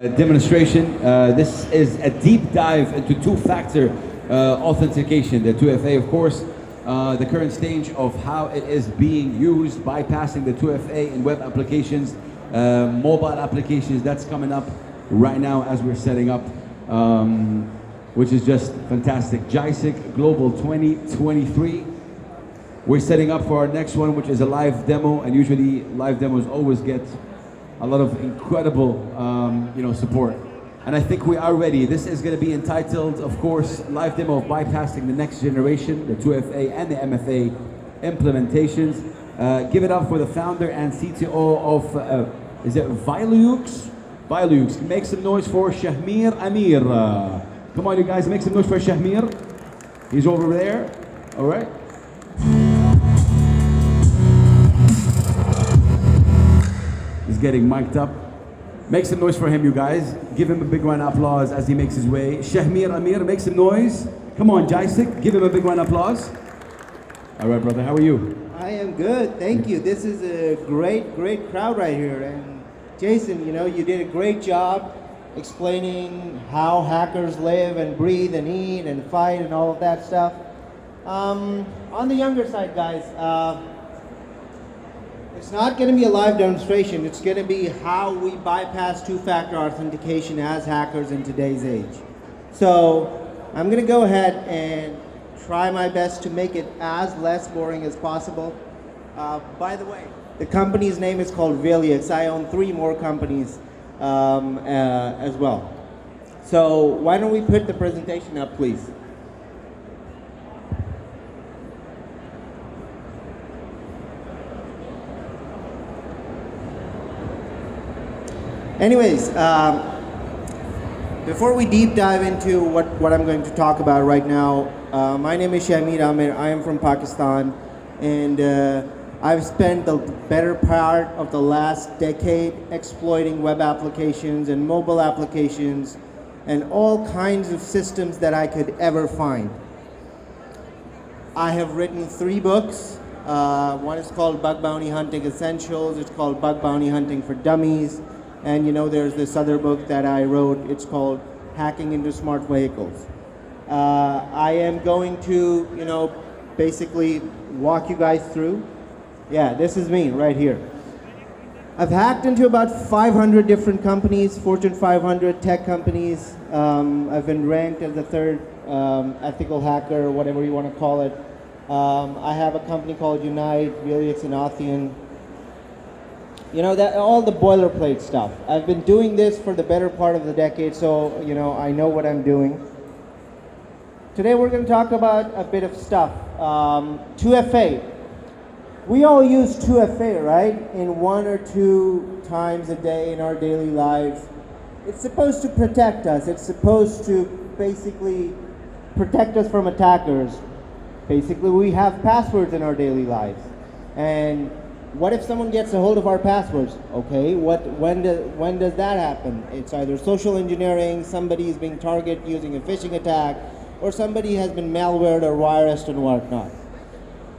Demonstration. This is a deep dive into two-factor authentication, the 2FA, of course, the current stage of how it is being used, bypassing the 2FA in web applications, mobile applications. That's coming up right now as we're setting up, which is just fantastic. JISIC Global 2023. We're setting up for our next one, which is a live demo, and usually live demos always get a lot of incredible support. And I think we are ready. This is going to be entitled, of course, Live Demo of Bypassing the Next Generation, the 2FA and the MFA Implementations. Give it up for the founder and CTO of, is it Vilux? Vilux. Make some noise for Shahmir Amir. Come on, you guys, make some noise for Shahmir. He's over there. All right. He's getting mic'd up. Make some noise for him, you guys. Give him a big round of applause as he makes his way. Shahmir Amir, make some noise. Come on, JISIC, give him a big round of applause. All right, brother, how are you? I am good, thank you. This is a great crowd right here. And Jason, you did a great job explaining how hackers live and breathe and eat and fight and all of that stuff. On the younger side, guys, it's not going to be a live demonstration. It's going to be how we bypass two-factor authentication as hackers in today's age. So I'm going to go ahead and try my best to make it as less boring as possible. By the way, the company's name is called Vilux. I own 3 more companies as well. So why don't we put the presentation up, please? Anyways, before we deep dive into what I'm going to talk about right now, my name is Shahmir Amir. I am from Pakistan, and I've spent the better part of the last decade exploiting web applications and mobile applications and all kinds of systems that I could ever find. I have written 3 books. One is called Bug Bounty Hunting Essentials. It's called Bug Bounty Hunting for Dummies. And there's this other book that I wrote. It's called Hacking into Smart Vehicles. I am going to, basically walk you guys through. Yeah, this is me right here. I've hacked into about 500 different companies, Fortune 500 tech companies. I've been ranked as the 3rd ethical hacker, or whatever you want to call it. I have a company called Unite, Vilux, and Authian. That all the boilerplate stuff. I've been doing this for the better part of the decade, so I know what I'm doing. Today we're going to talk about a bit of stuff. 2FA. We all use 2FA, right? In 1 or 2 times a day in our daily lives. It's supposed to protect us. It's supposed to basically protect us from attackers. Basically, we have passwords in our daily lives. And what if someone gets a hold of our passwords? Okay, when does that happen? It's either social engineering, somebody is being targeted using a phishing attack, or somebody has been malwared or virused and whatnot.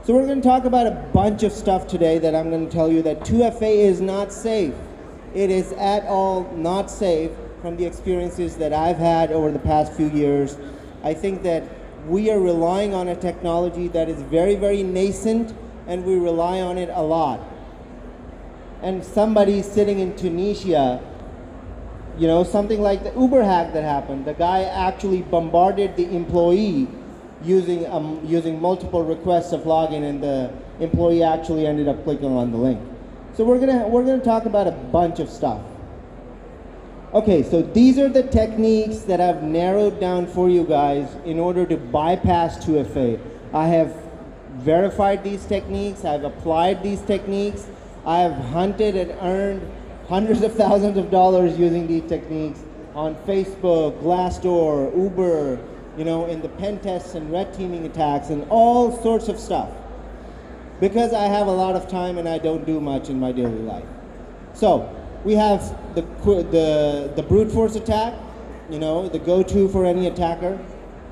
So we're going to talk about a bunch of stuff today that I'm going to tell you that 2FA is not safe. It is at all not safe from the experiences that I've had over the past few years. I think that we are relying on a technology that is very, very nascent, and we rely on it a lot. And somebody sitting in Tunisia, something like the Uber hack that happened, the guy actually bombarded the employee using multiple requests of login, and the employee actually ended up clicking on the link. So we're gonna talk about a bunch of stuff. Okay, so these are the techniques that I've narrowed down for you guys in order to bypass 2FA. I have verified these techniques, I've applied these techniques, I have hunted and earned hundreds of thousands of dollars using these techniques on Facebook, Glassdoor, Uber, in the pen tests and red teaming attacks and all sorts of stuff. Because I have a lot of time and I don't do much in my daily life. So we have the brute force attack, the go-to for any attacker.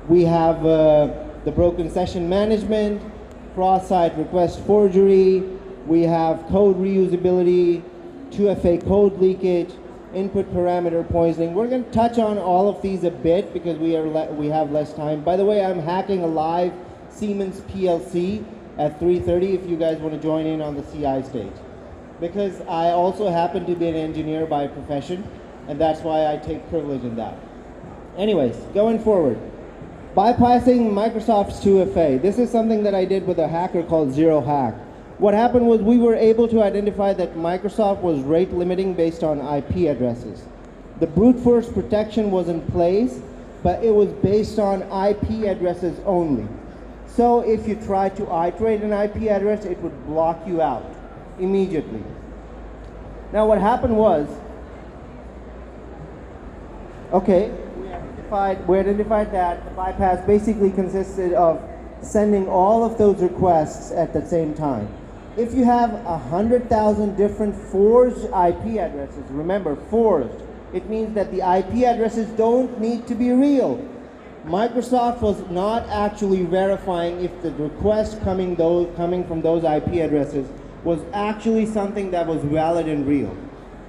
We have the broken session management, cross-site request forgery, we have code reusability, 2FA code leakage, input parameter poisoning. We're going to touch on all of these a bit because we have less time. By the way, I'm hacking a live Siemens PLC at 3:30 if you guys want to join in on the CI stage. Because I also happen to be an engineer by profession, and that's why I take privilege in that. Anyways, going forward. Bypassing Microsoft's 2FA. This is something that I did with a hacker called Zero Hack. What happened was we were able to identify that Microsoft was rate limiting based on IP addresses. The brute force protection was in place, but it was based on IP addresses only. So if you try to iterate an IP address, it would block you out immediately. Now what happened was, okay, we identified that the bypass basically consisted of sending all of those requests at the same time. If you have 100,000 different forged IP addresses, remember forged, it means that the IP addresses don't need to be real. Microsoft was not actually verifying if the request coming from those IP addresses was actually something that was valid and real.